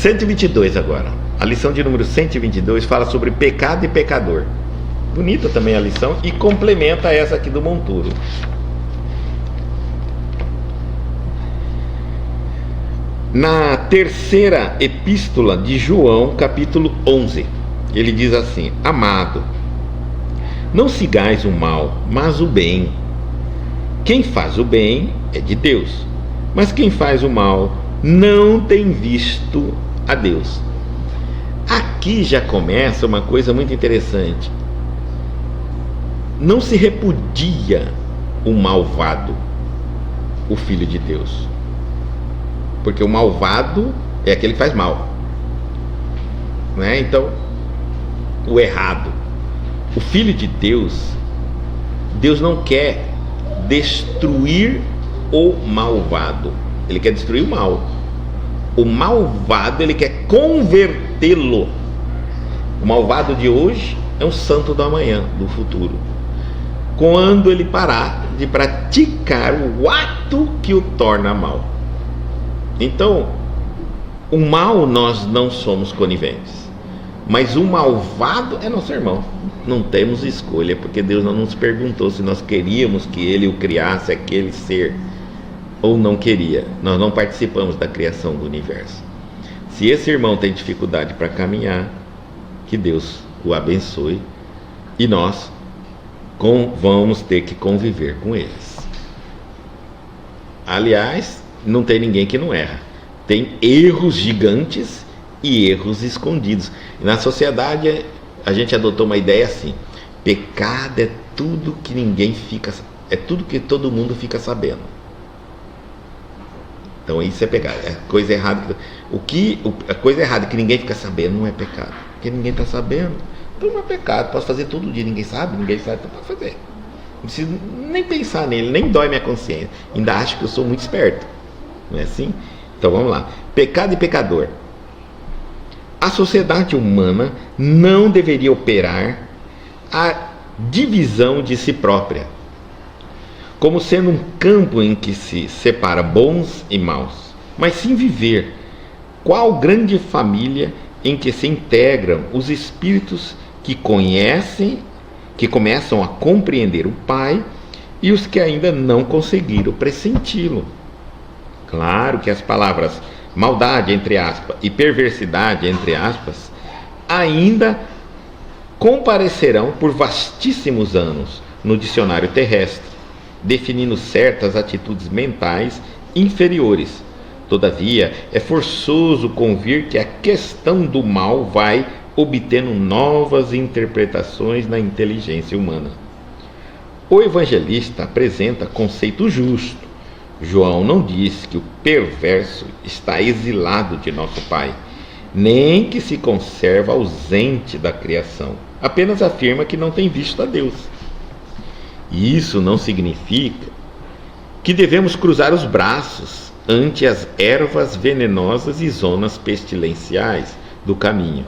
122 agora. A lição de número 122 fala sobre pecado e pecador. Bonita também a lição e complementa essa aqui do Monturo. Na terceira epístola de João, capítulo 11, ele diz assim: Amado, não sigais o mal, mas o bem. Quem faz o bem é de Deus, mas quem faz o mal não tem visto a Deus. Aqui já começa uma coisa muito interessante. Não se repudia o malvado, o Filho de Deus. Porque o malvado é aquele que faz mal, né? Então, o errado. O Filho de Deus, Deus não quer destruir o malvado. Ele quer destruir o mal. O malvado, ele quer convertê-lo. O malvado de hoje é um santo do amanhã, do futuro. Quando ele parar de praticar o ato que o torna mal. Então, o mal nós não somos coniventes, mas o malvado é nosso irmão. Não temos escolha, porque Deus não nos perguntou se nós queríamos que Ele o criasse, aquele ser, ou não queria. Nós não participamos da criação do universo. Se esse irmão tem dificuldade para caminhar, que Deus o abençoe, e nós vamos ter que conviver com eles. Aliás, não tem ninguém que não erra. Tem erros gigantes e erros escondidos. Na sociedade a gente adotou uma ideia assim: pecado é tudo que ninguém fica, é tudo que todo mundo fica sabendo. Então isso é pecado, é coisa errada. A coisa errada que ninguém fica sabendo não é pecado, porque ninguém está sabendo. Então não é pecado. Posso fazer todo dia, ninguém sabe, então pode fazer. Não preciso nem pensar nele, nem dói minha consciência. Ainda acho que eu sou muito esperto. Não é assim? Então vamos lá. Pecado e pecador. A sociedade humana não deveria operar a divisão de si própria, como sendo um campo em que se separa bons e maus, mas sim viver qual grande família em que se integram os espíritos que conhecem, que começam a compreender o Pai, e os que ainda não conseguiram pressenti-lo. Claro que as palavras maldade, entre aspas, e perversidade, entre aspas, ainda comparecerão por vastíssimos anos no dicionário terrestre, definindo certas atitudes mentais inferiores. Todavia, é forçoso convir que a questão do mal vai obtendo novas interpretações na inteligência humana. O evangelista apresenta conceito justo. João não diz que o perverso está exilado de nosso Pai, nem que se conserva ausente da criação. Apenas afirma que não tem visto a Deus. Isso não significa que devemos cruzar os braços ante as ervas venenosas e zonas pestilenciais do caminho.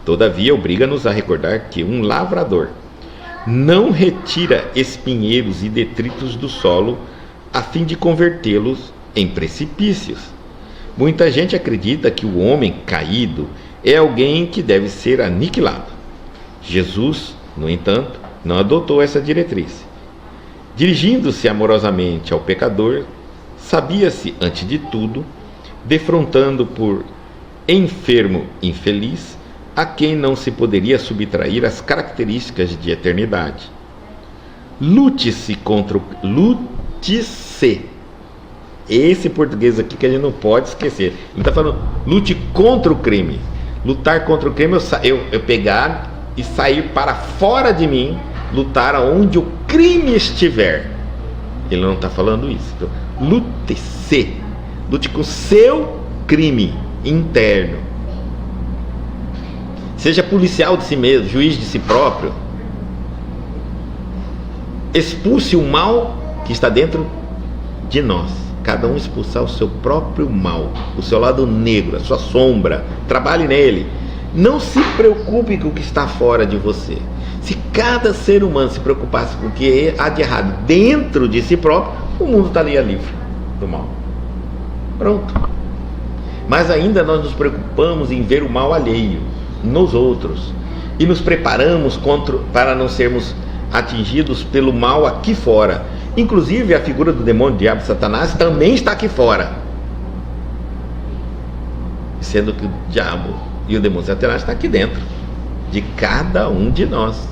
Todavia, obriga-nos a recordar que um lavrador não retira espinheiros e detritos do solo a fim de convertê-los em precipícios. Muita gente acredita que o homem caído é alguém que deve ser aniquilado. Jesus, no entanto, não adotou essa diretriz. Dirigindo-se amorosamente ao pecador, sabia-se, antes de tudo, defrontando por enfermo infeliz, a quem não se poderia subtrair as características de eternidade. Lute-se. Esse português aqui que a gente não pode esquecer. Ele está falando, lute contra o crime. Lutar contra o crime eu pegar e sair para fora de mim, lutar aonde o crime estiver. Ele não está falando isso. Então, lute-se. Lute com o seu crime interno. Seja policial de si mesmo, juiz de si próprio. Expulse o mal que está dentro de nós. Cada um expulsar o seu próprio mal, o seu lado negro, a sua sombra. Trabalhe nele. Não se preocupe com o que está fora de você. Se cada ser humano se preocupasse com o que há de errado dentro de si próprio, o mundo estaria livre do mal. Pronto. mas ainda nós nos preocupamos em ver o mal alheio nos outros e nos preparamos para não sermos atingidos pelo mal aqui fora. Inclusive a figura do demônio, diabo, Satanás também está aqui fora, sendo que o diabo e o demônio Satanás está aqui dentro de cada um de nós.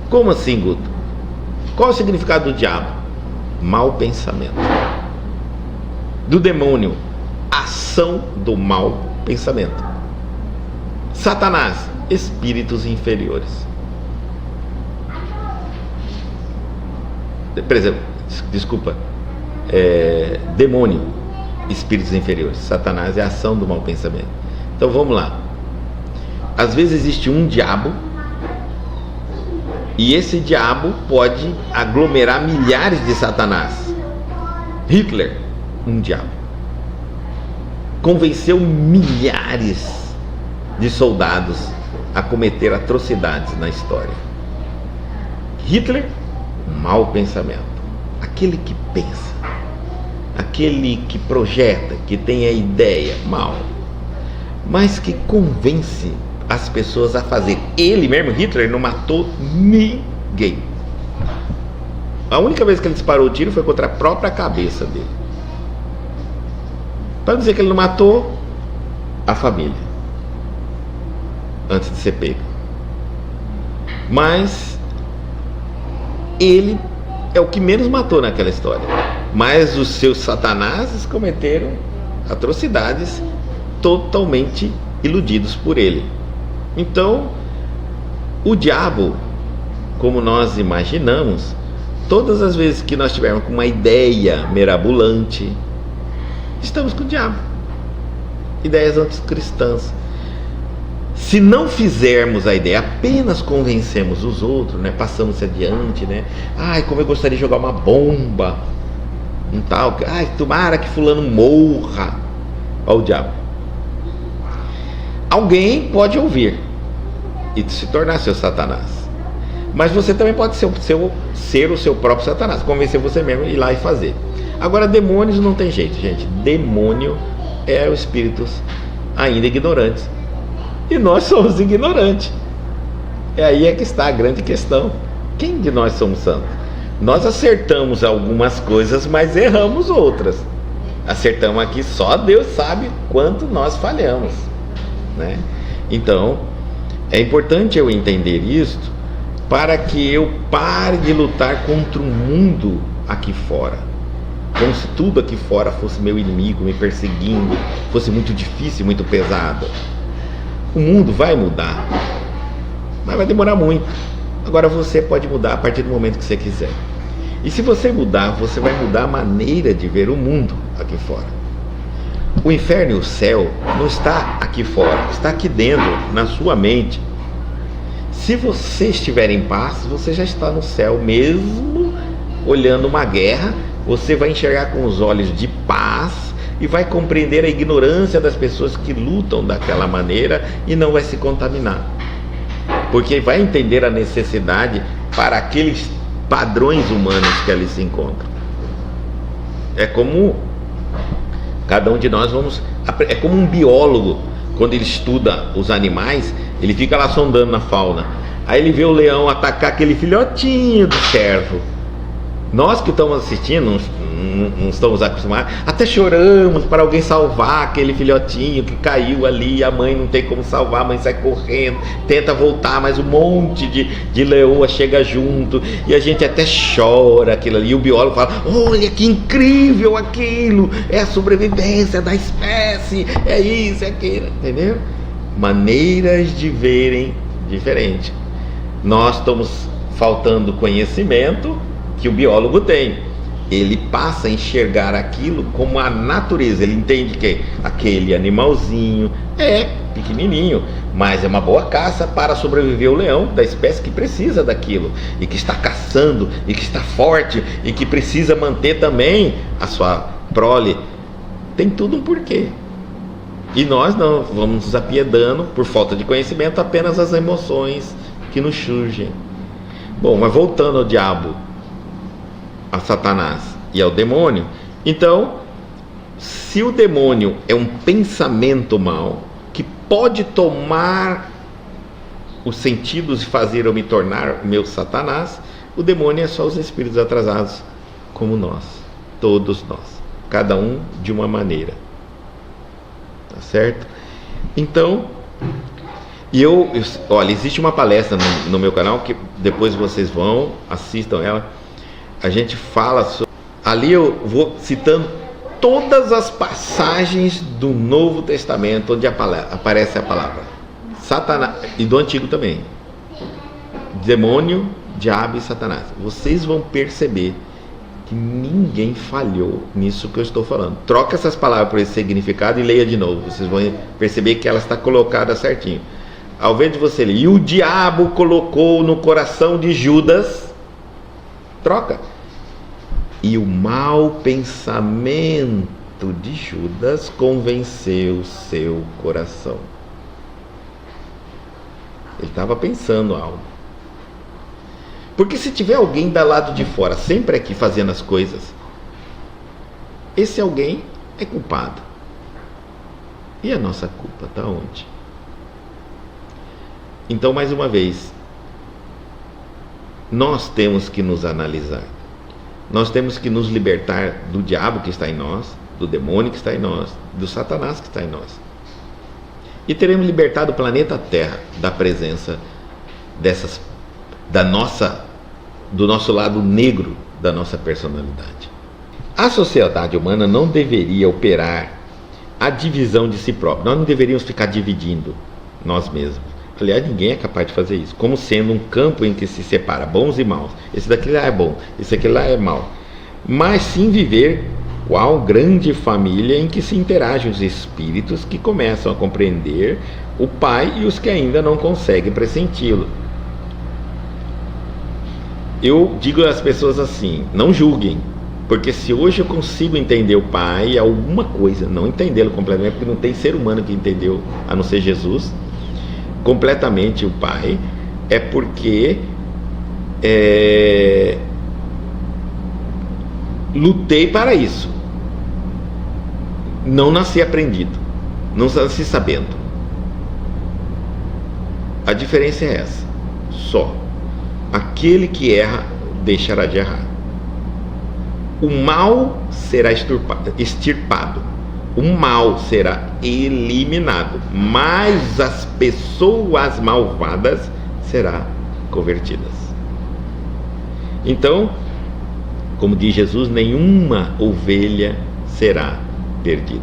Como assim, Guto? Qual é o significado do diabo? Mau pensamento. Do demônio, ação do mau pensamento. Satanás, espíritos inferiores. Por exemplo, desculpa, demônio, espíritos inferiores. Satanás é a ação do mau pensamento. Então vamos lá. Às vezes existe um diabo, e esse diabo pode aglomerar milhares de Satanás. Hitler, um diabo, convenceu milhares de soldados a cometer atrocidades na história. Hitler, mau pensamento. Aquele que pensa, aquele que projeta, que tem a ideia, mal, mas que convence as pessoas a fazer. Ele mesmo, Hitler, não matou ninguém. A única vez que ele disparou o tiro foi contra a própria cabeça dele. Para dizer que ele não matou a família antes de ser pego. Mas ele é o que menos matou naquela história. Mas os seus satanases cometeram atrocidades totalmente iludidos por ele. Então, o diabo, como nós imaginamos, todas as vezes que nós tivermos com uma ideia mirabolante, estamos com o diabo. Ideias anticristãs. Se não fizermos a ideia, apenas convencemos os outros, né? Passamos adiante, né? Ai, como eu gostaria de jogar uma bomba, um tal, ai, tomara que fulano morra. Olha o diabo. Alguém pode ouvir e se tornar seu Satanás, mas você também pode ser o seu próprio Satanás, convencer você mesmo a ir lá e fazer. Agora, demônios não tem jeito, gente. Demônio é os espíritos ainda ignorantes, e nós somos ignorantes. E aí é que está a grande questão. Quem de nós somos santos? Nós acertamos algumas coisas, mas erramos outras. Acertamos aqui, só Deus sabe quanto nós falhamos, né? Então é importante eu entender isto, para que eu pare de lutar contra o mundo aqui fora, como se tudo aqui fora fosse meu inimigo, me perseguindo, fosse muito difícil, muito pesado. O mundo vai mudar, mas vai demorar muito. Agora você pode mudar a partir do momento que você quiser. E se você mudar, você vai mudar a maneira de ver o mundo aqui fora. O inferno e o céu não está aqui fora, está aqui dentro, na sua mente. Se você estiver em paz, você já está no céu. Mesmo olhando uma guerra, você vai enxergar com os olhos de paz e vai compreender a ignorância das pessoas que lutam daquela maneira e não vai se contaminar, porque vai entender a necessidade para aqueles padrões humanos que ali se encontram. É como cada um de nós é como um biólogo, quando ele estuda os animais, ele fica lá sondando na fauna, aí ele vê o leão atacar aquele filhotinho do cervo. Nós que estamos assistindo, não estamos acostumados, até choramos para alguém salvar aquele filhotinho que caiu ali, a mãe não tem como salvar, a mãe sai correndo, tenta voltar, mas um monte de leoa chega junto, e a gente até chora aquilo ali, e o biólogo fala, olha que incrível aquilo, é a sobrevivência da espécie, é isso, é aquilo, entendeu? Maneiras de verem diferente. Nós estamos faltando conhecimento que o biólogo tem. Ele passa a enxergar aquilo como a natureza. Ele entende que aquele animalzinho é pequenininho, mas é uma boa caça para sobreviver o leão da espécie que precisa daquilo, e que está caçando, e que está forte, e que precisa manter também a sua prole. Tem tudo um porquê. E nós não vamos nos apiedando por falta de conhecimento, apenas as emoções que nos surgem. Bom, mas voltando ao diabo, a Satanás e ao demônio, então, se se o demônio é um pensamento mau que pode tomar os sentidos e fazer eu me tornar o meu Satanás, o demônio é só os espíritos atrasados, como nós, todos nós, cada um de uma maneira, tá certo? Então, olha, existe uma palestra no meu canal que depois vocês vão, assistam ela. A gente fala sobre, ali eu vou citando todas as passagens do Novo Testamento onde aparece a palavra Satanás, e do Antigo também, demônio, diabo e Satanás. Vocês vão perceber que ninguém falhou nisso que eu estou falando. Troca essas palavras por esse significado e leia de novo. Vocês vão perceber que ela está colocada certinho. Ao invés de você ler, e o diabo colocou no coração de Judas, troca. E o mau pensamento de Judas convenceu seu coração. Ele estava pensando algo. Porque se tiver alguém do lado de fora, sempre aqui fazendo as coisas, esse alguém é culpado. E a nossa culpa está onde? Então, mais uma vez, nós temos que nos analisar. Nós temos que nos libertar do diabo que está em nós, do demônio que está em nós, do Satanás que está em nós. E teremos libertado o planeta Terra da presença do nosso lado negro da nossa personalidade. A sociedade humana não deveria operar a divisão de si própria. Nós não deveríamos ficar dividindo nós mesmos. Aliás, ninguém é capaz de fazer isso, como sendo um campo em que se separa bons e maus. Esse daqui lá é bom, esse aqui lá é mau. Mas sim viver qual grande família em que se interagem os espíritos que começam a compreender o Pai e os que ainda não conseguem pressenti-lo. Eu digo às pessoas assim, não julguem, porque se hoje eu consigo entender o Pai, alguma coisa, não entendê-lo completamente, porque não tem ser humano que entendeu, a não ser Jesus, completamente o Pai, é porque lutei para isso. Não nasci aprendido, não nasci sabendo. A diferença é essa, só. Aquele que erra deixará de errar. O mal será extirpado, o mal será eliminado, mas as pessoas malvadas serão convertidas. Então, como diz Jesus, nenhuma ovelha será perdida,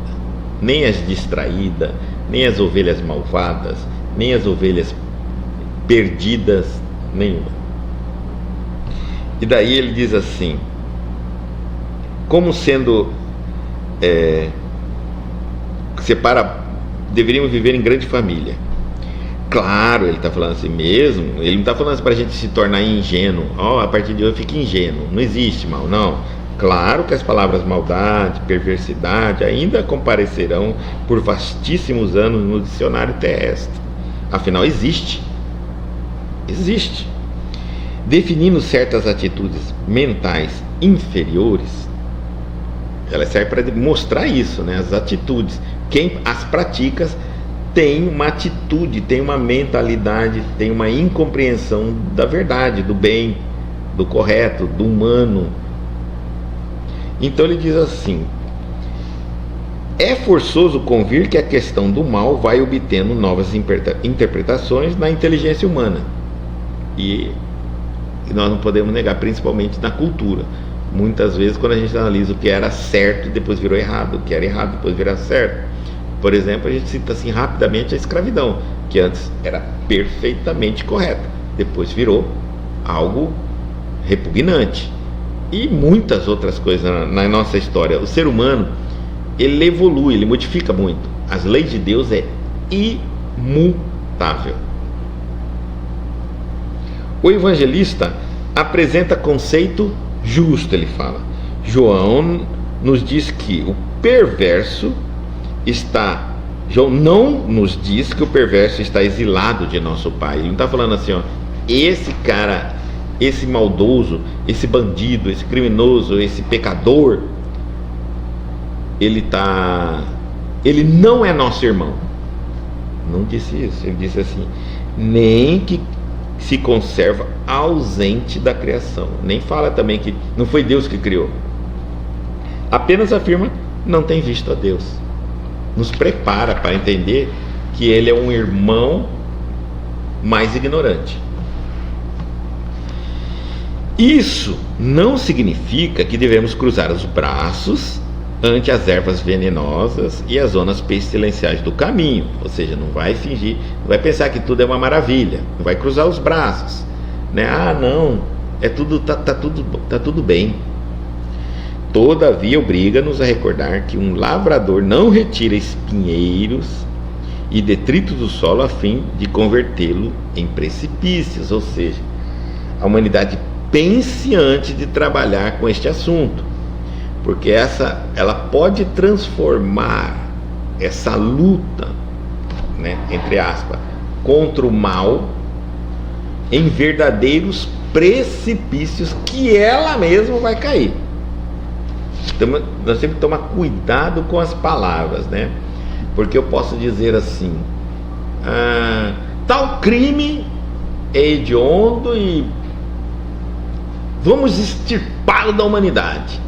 nem as distraídas, nem as ovelhas malvadas, nem as ovelhas perdidas, nenhuma. E daí ele diz assim, como sendo deveríamos viver em grande família. Claro, ele está falando assim mesmo, ele não está falando assim para a gente se tornar ingênuo, a partir de hoje fica ingênuo, não existe mal, não. Claro que as palavras maldade, perversidade ainda comparecerão por vastíssimos anos no dicionário terrestre, afinal existe, definindo certas atitudes mentais inferiores. Ela serve para mostrar isso, né? As atitudes, quem as pratica tem uma atitude, tem uma mentalidade, tem uma incompreensão da verdade, do bem, do correto, do humano. Então ele diz assim, é forçoso convir que a questão do mal vai obtendo novas interpretações na inteligência humana, e nós não podemos negar, principalmente na cultura. Muitas vezes quando a gente analisa o que era certo depois virou errado, o que era errado depois virou certo. Por exemplo, a gente cita assim rapidamente a escravidão, que antes era perfeitamente correta, depois virou algo repugnante. E muitas outras coisas na nossa história. O ser humano, ele evolui, ele modifica muito. As leis de Deus é imutável. O evangelista apresenta conceito justo, ele fala. João nos diz que o perverso João não nos diz que o perverso está exilado de nosso Pai. Ele não está falando assim, esse cara, esse maldoso, esse bandido, esse criminoso, esse pecador, ele não é nosso irmão. Não disse isso, ele disse assim: nem que se conserva ausente da criação. Nem fala também que não foi Deus que criou. Apenas afirma: não tem visto a Deus. Nos prepara para entender que ele é um irmão mais ignorante. Isso não significa que devemos cruzar os braços ante as ervas venenosas e as zonas pestilenciais do caminho. Ou seja, não vai fingir, não vai pensar que tudo é uma maravilha, não vai cruzar os braços, né? Ah, não, tá tudo bem. Todavia, obriga-nos a recordar que um lavrador não retira espinheiros e detritos do solo a fim de convertê-lo em precipícios. Ou seja, a humanidade pense antes de trabalhar com este assunto, porque ela pode transformar essa luta, né, entre aspas, contra o mal em verdadeiros precipícios que ela mesma vai cair. Então, nós temos que tomar cuidado com as palavras, né? Porque eu posso dizer assim: tal crime é hediondo e vamos extirpá-lo da humanidade.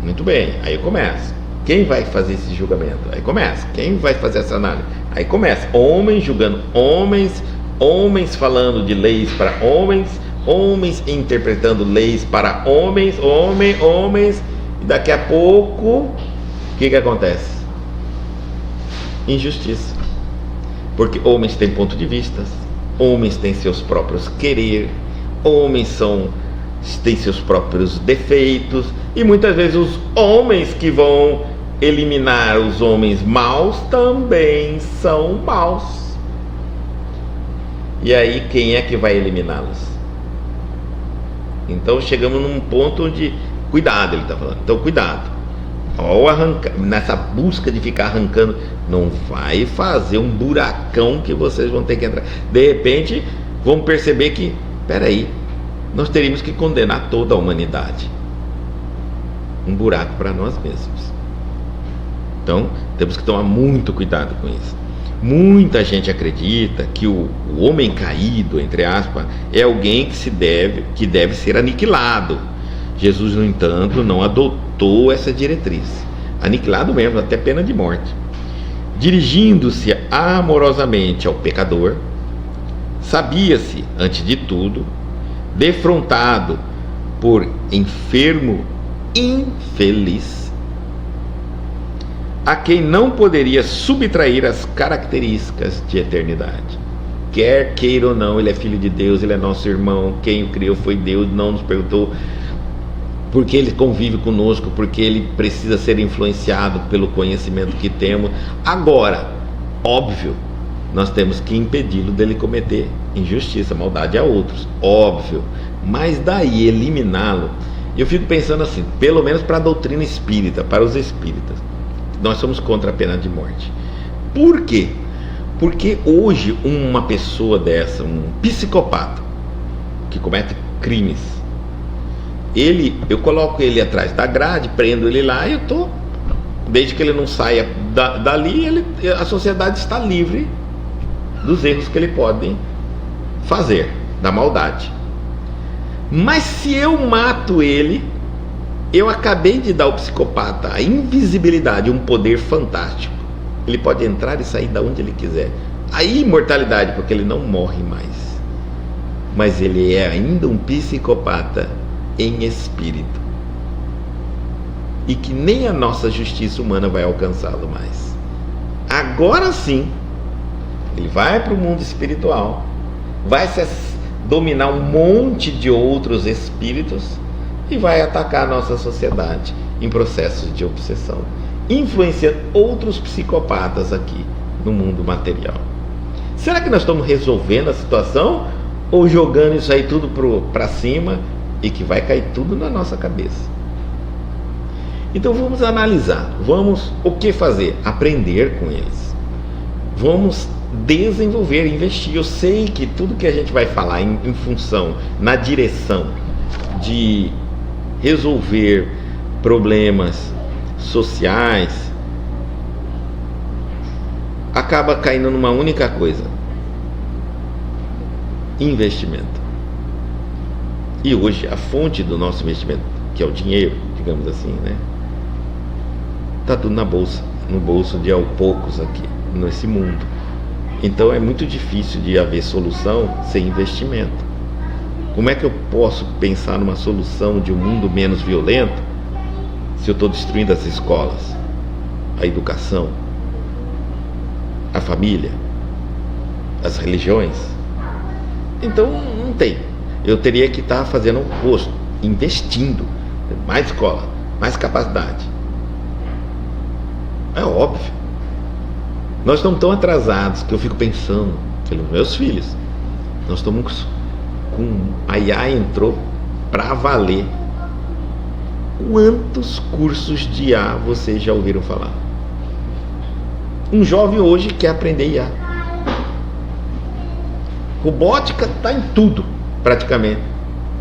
Muito bem, aí começa. Quem vai fazer esse julgamento? Aí começa. Quem vai fazer essa análise? Aí começa. Homens julgando homens, homens falando de leis para homens, homens interpretando leis para homens, homens, e daqui a pouco, o que acontece? Injustiça. Porque homens têm ponto de vista, homens têm seus próprios querer, homens têm seus próprios defeitos, e muitas vezes os homens que vão eliminar os homens maus também são maus. E aí quem é que vai eliminá-los? Então chegamos num ponto onde, cuidado, ele está falando, então cuidado, ao arrancar, nessa busca de ficar arrancando, não vai fazer um buracão que vocês vão ter que entrar. De repente vão perceber que, peraí, nós teríamos que condenar toda a humanidade. Um buraco para nós mesmos. Então temos que tomar muito cuidado com isso. Muita gente acredita que o homem caído, entre aspas, é alguém que deve ser aniquilado. Jesus, no entanto, não adotou essa diretriz. Aniquilado mesmo, até pena de morte. Dirigindo-se amorosamente ao pecador, sabia-se, antes de tudo, defrontado por enfermo infeliz, a quem não poderia subtrair as características de eternidade. Quer queira ou não, ele é filho de Deus, ele é nosso irmão, quem o criou foi Deus, não nos perguntou, porque ele convive conosco, porque ele precisa ser influenciado pelo conhecimento que temos. Agora, óbvio, nós temos que impedi-lo dele cometer injustiça, maldade a outros, óbvio, mas daí eliminá-lo, eu fico pensando assim, pelo menos para a doutrina espírita, para os espíritas, nós somos contra a pena de morte. Por quê? Porque hoje uma pessoa dessa, um psicopata que comete crimes, eu coloco ele atrás da grade, prendo ele lá e desde que ele não saia dali, a sociedade está livre dos erros que ele pode fazer, da maldade. Mas se eu mato ele, eu acabei de dar ao psicopata a invisibilidade, um poder fantástico. Ele pode entrar e sair de onde ele quiser. A imortalidade, porque ele não morre mais. Mas ele é ainda um psicopata em espírito. E que nem a nossa justiça humana vai alcançá-lo mais. Agora sim, ele vai para o mundo espiritual, vai se dominar um monte de outros espíritos e vai atacar a nossa sociedade em processos de obsessão, influenciando outros psicopatas aqui no mundo material. Será que nós estamos resolvendo a situação ou jogando isso aí tudo para cima e que vai cair tudo na nossa cabeça? Então vamos analisar, o que fazer? Aprender com eles. Vamos desenvolver, investir. Eu sei que tudo que a gente vai falar em função, na direção de resolver problemas sociais, acaba caindo numa única coisa: investimento. E hoje a fonte do nosso investimento, que é o dinheiro, digamos assim, né, está tudo na bolsa, no bolso de poucos aqui, nesse mundo. Então é muito difícil de haver solução sem investimento. Como é que eu posso pensar numa solução de um mundo menos violento se eu estou destruindo as escolas, a educação, a família, as religiões? Então não tem. Eu teria que estar fazendo o oposto, investindo, mais escola, mais capacidade. É óbvio. Nós estamos tão atrasados que eu fico pensando pelos meus filhos. Nós estamos a IA entrou para valer. Quantos cursos de IA vocês já ouviram falar? Um jovem hoje quer aprender IA. Robótica está em tudo, praticamente.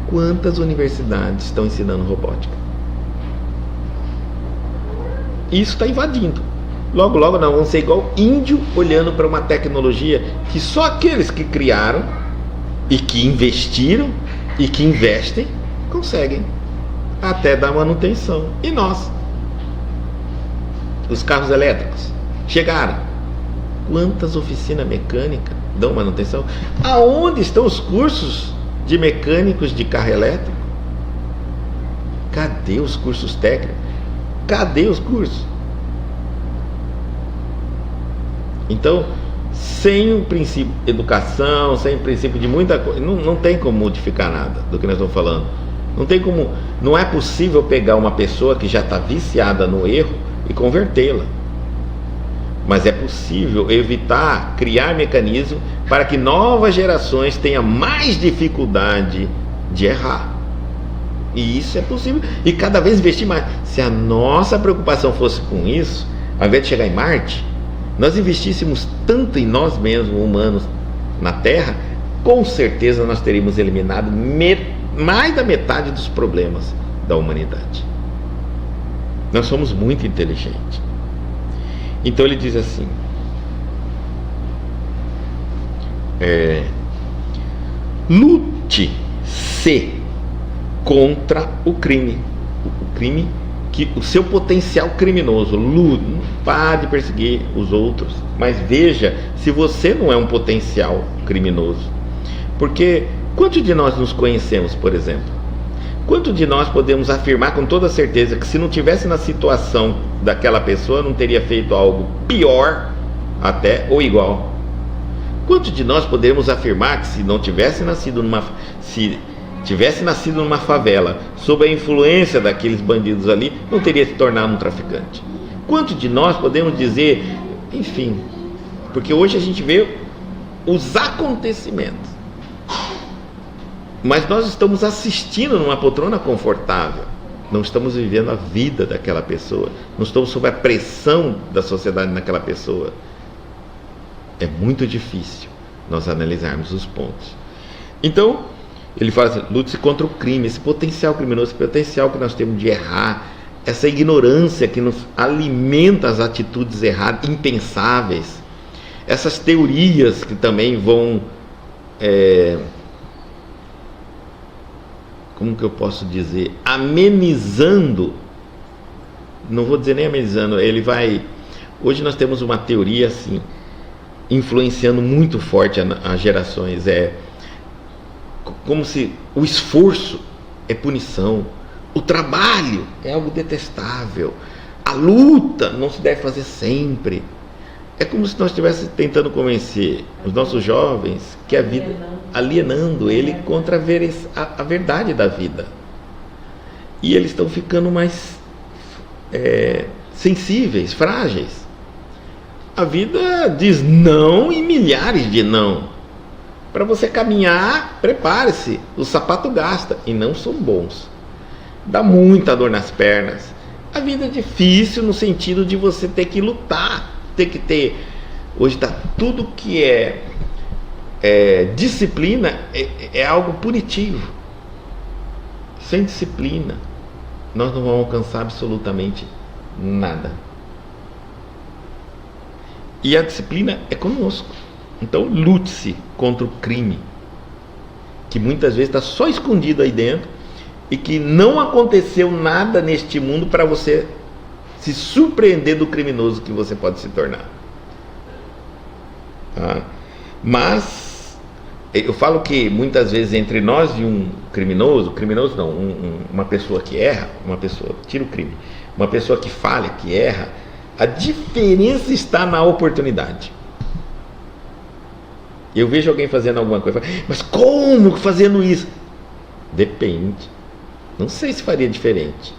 Quantas universidades estão ensinando robótica? Isso está invadindo. Logo, logo nós vamos ser igual índio olhando para uma tecnologia que só aqueles que criaram e que investiram e que investem conseguem até dar manutenção. E nós? Os carros elétricos chegaram. Quantas oficinas mecânicas dão manutenção? Aonde estão os cursos de mecânicos de carro elétrico? Cadê os cursos técnicos? Cadê os cursos? Então, sem o princípio de educação, sem o princípio de muita coisa, não tem como modificar nada do que nós estamos falando. Não tem como, não é possível pegar uma pessoa que já está viciada no erro e convertê-la. Mas é possível evitar, criar mecanismos para que novas gerações tenham mais dificuldade de errar. E isso é possível. E cada vez investir mais. Se a nossa preocupação fosse com isso, ao invés de chegar em Marte, nós investíssemos tanto em nós mesmos, humanos, na Terra, com certeza nós teríamos eliminado mais da metade dos problemas da humanidade. Nós somos muito inteligentes. Então ele diz assim: lute-se contra o crime. O crime, que o seu potencial criminoso. Pare de perseguir os outros, mas veja se você não é um potencial criminoso. Porque quantos de nós nos conhecemos, por exemplo? Quantos de nós podemos afirmar com toda certeza que se não tivesse na situação daquela pessoa não teria feito algo pior até ou igual? Quantos de nós podemos afirmar que se não tivesse nascido numa favela sob a influência daqueles bandidos ali, não teria se tornado um traficante? Quantos de nós podemos dizer, enfim, porque hoje a gente vê os acontecimentos, mas nós estamos assistindo numa poltrona confortável, não estamos vivendo a vida daquela pessoa, não estamos sob a pressão da sociedade naquela pessoa. É muito difícil nós analisarmos os pontos. Então ele fala assim: lute-se contra o crime, esse potencial criminoso, esse potencial que nós temos de errar, essa ignorância que nos alimenta as atitudes erradas, impensáveis, essas teorias que também vão, como que eu posso dizer, amenizando, não vou dizer nem amenizando, hoje nós temos uma teoria assim, influenciando muito forte as gerações, como se o esforço é punição, o trabalho é algo detestável, a luta não se deve fazer sempre. É como se nós estivéssemos tentando convencer os nossos jovens que a vida, alienando ele contra a verdade da vida. E eles estão ficando mais sensíveis, frágeis. A vida diz não e milhares de não. Para você caminhar, prepare-se, o sapato gasta e não são bons. Dá muita dor nas pernas. A vida é difícil no sentido de você ter que lutar, ter que ter. Hoje está tudo que disciplina é algo punitivo. Sem disciplina, nós não vamos alcançar absolutamente Nada. E a disciplina é conosco. Então lute-se contra o crime, que muitas vezes está só escondido aí dentro, e que não aconteceu nada neste mundo para você se surpreender do criminoso que você pode se tornar. Tá? Mas eu falo que muitas vezes entre nós e um criminoso não, uma pessoa que erra, uma pessoa, tira o crime, uma pessoa que falha, que erra, a diferença está na oportunidade. Eu vejo alguém fazendo alguma coisa, mas como fazendo isso? Depende. Não sei se faria diferente.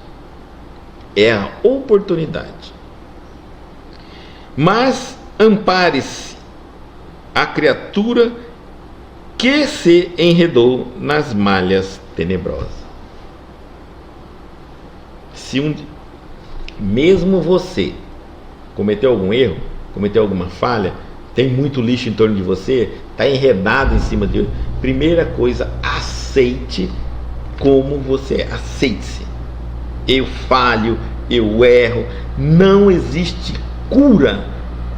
É a oportunidade. Mas ampare-se a criatura que se enredou nas malhas tenebrosas. Se mesmo você cometeu algum erro, cometeu alguma falha, tem muito lixo em torno de você, está enredado em cima de... Primeira coisa, aceite como você é. Aceite-se. Eu falho, eu erro. Não existe cura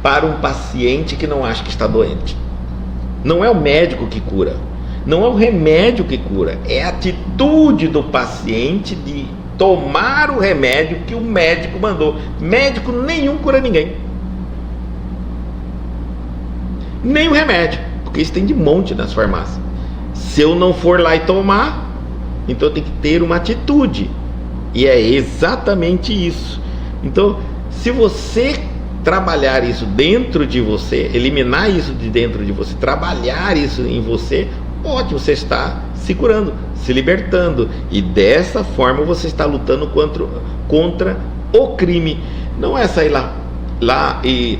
para um paciente que não acha que está doente. Não é o médico que cura, não é o remédio que cura, é a atitude do paciente de tomar o remédio que o médico mandou. Médico nenhum cura ninguém, nem o remédio, porque isso tem de monte nas farmácias. Se eu não for lá e tomar, então eu tenho que ter uma atitude, e é exatamente isso. Então, se você trabalhar isso dentro de você, eliminar isso de dentro de você, trabalhar isso em você, ótimo, você está se curando, se libertando, e dessa forma você está lutando contra o crime. Não é sair lá e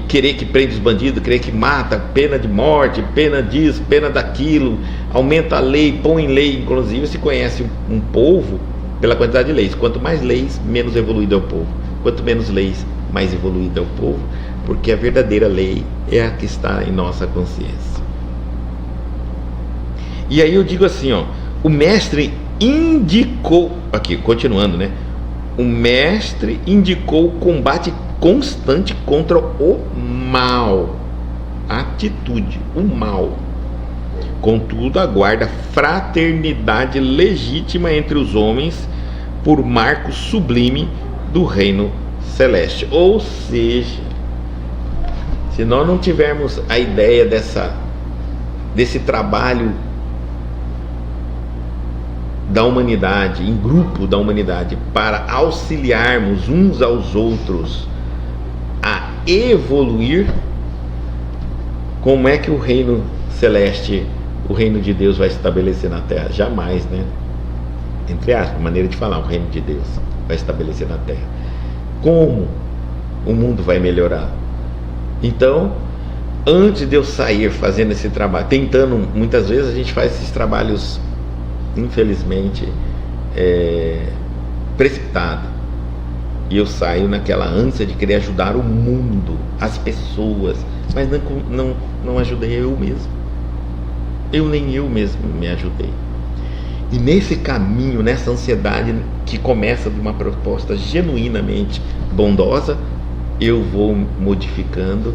querer que prenda os bandidos, querer que mata, pena de morte, pena disso, pena daquilo, aumenta a lei, põe em lei. Inclusive se conhece um povo pela quantidade de leis. Quanto mais leis, menos evoluído é o povo. Quanto menos leis, mais evoluído é o povo, porque a verdadeira lei é a que está em nossa consciência. E aí eu digo assim, o mestre indicou, aqui continuando, né? O mestre indicou o combate constante contra o mal, a atitude, o mal. Contudo, aguarda fraternidade legítima entre os homens por marco sublime do reino celeste. Ou seja, se nós não tivermos a ideia desse trabalho da humanidade, em grupo da humanidade, para auxiliarmos uns aos outros a evoluir, como é que o reino celeste, o reino de Deus vai se estabelecer na Terra? Jamais, né? Entre aspas, maneira de falar, o reino de Deus vai estabelecer na Terra. Como o mundo vai melhorar? Então, antes de eu sair fazendo esse trabalho, tentando, muitas vezes a gente faz esses trabalhos, infelizmente, precipitado, e eu saio naquela ânsia de querer ajudar o mundo, as pessoas, mas não ajudei eu mesmo. Nem eu mesmo me ajudei. E nesse caminho, nessa ansiedade que começa de uma proposta genuinamente bondosa, eu vou modificando,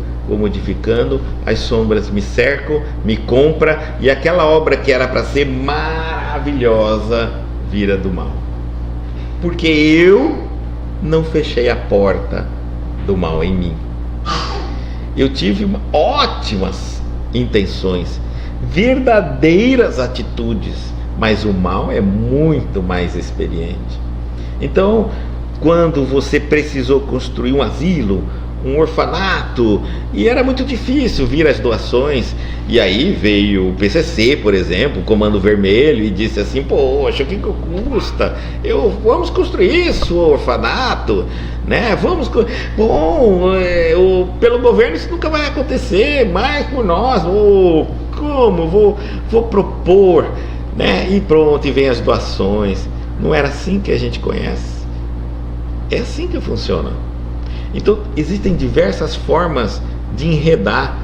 as sombras me cercam, me compram, e aquela obra que era para ser maravilhosa vira do mal. Porque eu não fechei a porta do mal em mim. Eu tive ótimas intenções, verdadeiras atitudes, mas o mal é muito mais experiente. Então, quando você precisou construir um asilo, um orfanato, e era muito difícil vir as doações, e aí veio o PCC, por exemplo, o Comando Vermelho, e disse assim: poxa, o que custa? Vamos construir isso, o orfanato, né? Pelo governo isso nunca vai acontecer, mas por nós, vou propor, né? E pronto, e vem as doações. Não era assim que a gente conhece. É assim que funciona. Então, existem diversas formas de enredar.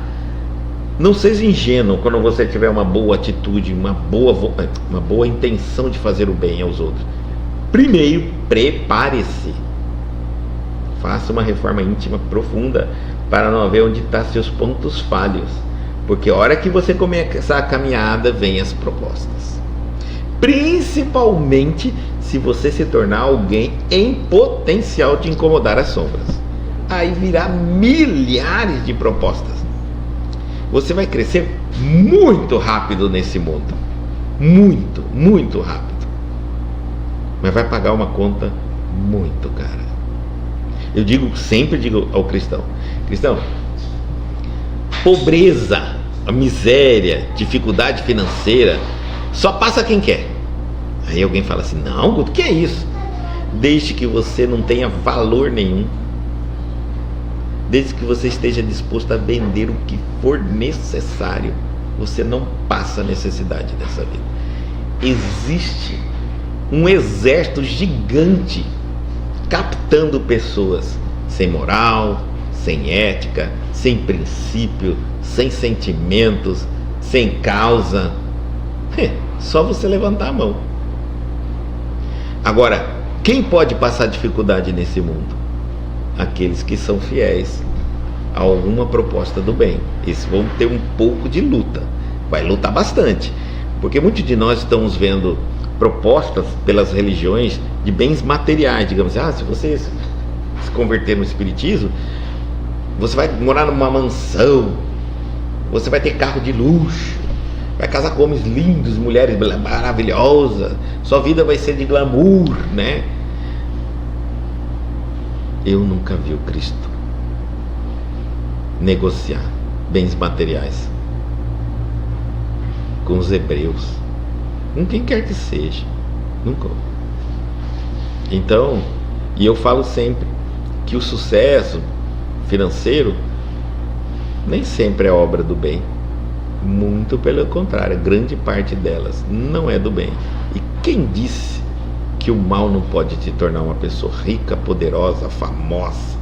Não seja ingênuo quando você tiver uma boa atitude, uma boa intenção de fazer o bem aos outros. Primeiro, prepare-se. Faça uma reforma íntima profunda para não ver onde estão seus pontos falhos. Porque a hora que você começar a caminhada, vem as propostas. Principalmente se você se tornar alguém em potencial de incomodar as sombras. Aí virá milhares de propostas. Você vai crescer muito rápido nesse mundo. Muito, muito rápido. Mas vai pagar uma conta muito cara. Eu sempre digo ao cristão: pobreza, a miséria, dificuldade financeira, só passa quem quer. Aí alguém fala assim: não, Guto, o que é isso? Desde que você não tenha valor nenhum, desde que você esteja disposto a vender o que for necessário, você não passa necessidade dessa vida. Existe um exército gigante captando pessoas sem moral, sem ética, sem princípio, sem sentimentos, sem causa. Só você levantar a mão. Agora, quem pode passar dificuldade nesse mundo? Aqueles que são fiéis a alguma proposta do bem. Esses vão ter um pouco de luta. Vai lutar bastante. Porque muitos de nós estamos vendo propostas pelas religiões de bens materiais. Digamos assim, se você se converter no espiritismo, você vai morar numa mansão, você vai ter carro de luxo, vai casar com homens lindos, mulheres maravilhosas, sua vida vai ser de glamour, né? Eu nunca vi o Cristo negociar bens materiais com os hebreus, com quem quer que seja, nunca. Então, e eu falo sempre que o sucesso financeiro nem sempre é obra do bem. Muito pelo contrário, grande parte delas não é do bem. E quem disse que o mal não pode te tornar uma pessoa rica, poderosa, famosa?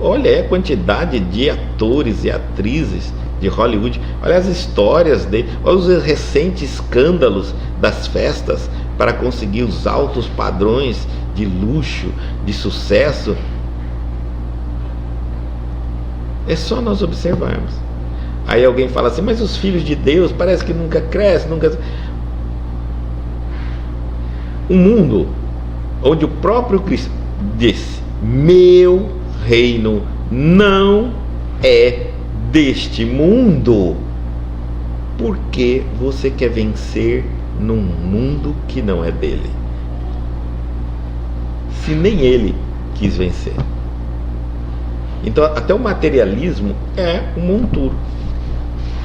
Olha a quantidade de atores e atrizes de Hollywood, olha as histórias dele, olha os recentes escândalos das festas para conseguir os altos padrões de luxo, de sucesso. É só nós observarmos. Aí alguém fala assim: mas os filhos de Deus parece que nunca crescem, nunca... Um mundo onde o próprio Cristo disse: meu reino não é deste mundo. Por que você quer vencer num mundo que não é dele? Se nem ele quis vencer. Então até o materialismo é um monturo.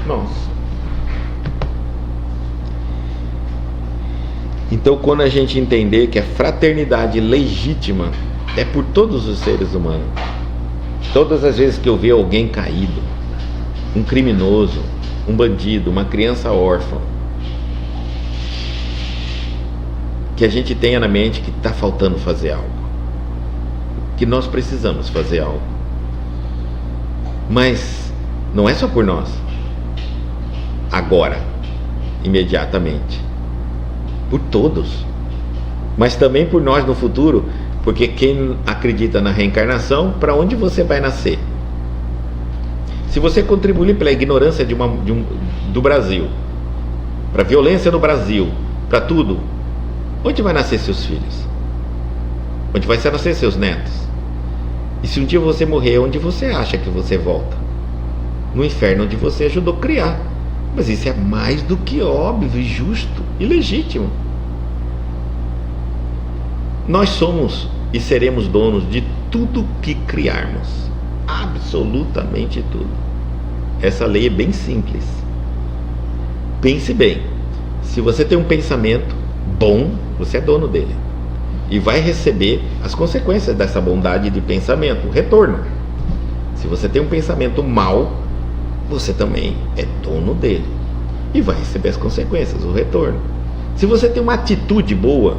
Nossa. Então, quando a gente entender que a fraternidade legítima é por todos os seres humanos, todas as vezes que eu ver alguém caído, um criminoso, um bandido, uma criança órfã, que a gente tenha na mente que está faltando fazer algo, que nós precisamos fazer algo, mas não é só por nós, agora, imediatamente, por todos, mas também por nós no futuro, porque quem acredita na reencarnação, para onde você vai nascer? Se você contribuir pela ignorância do Brasil, para a violência no Brasil, para tudo, onde vai nascer seus filhos? Onde vai nascer seus netos? E se um dia você morrer, onde você acha que você volta? No inferno onde você ajudou a criar. Mas isso é mais do que óbvio e justo e legítimo. Nós somos e seremos donos de tudo que criarmos. Absolutamente tudo. Essa lei é bem simples. Pense bem. Se você tem um pensamento bom, você é dono dele. E vai receber as consequências dessa bondade de pensamento, o retorno. Se você tem um pensamento mau, você também é dono dele. E vai receber as consequências, o retorno. Se você tem uma atitude boa,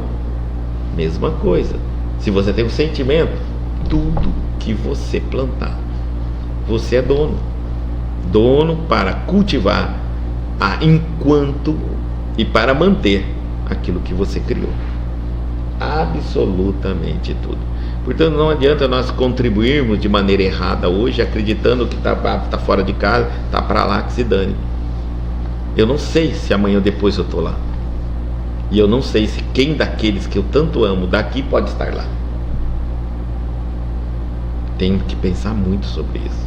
mesma coisa. Se você tem um sentimento, tudo que você plantar, você é dono. Dono para cultivar enquanto e para manter aquilo que você criou. Absolutamente tudo. Portanto, não adianta nós contribuirmos de maneira errada hoje, acreditando que tá fora de casa, tá para lá, que se dane. Eu não sei se amanhã ou depois eu estou lá. E eu não sei se quem daqueles que eu tanto amo daqui pode estar lá. Tenho que pensar muito sobre isso.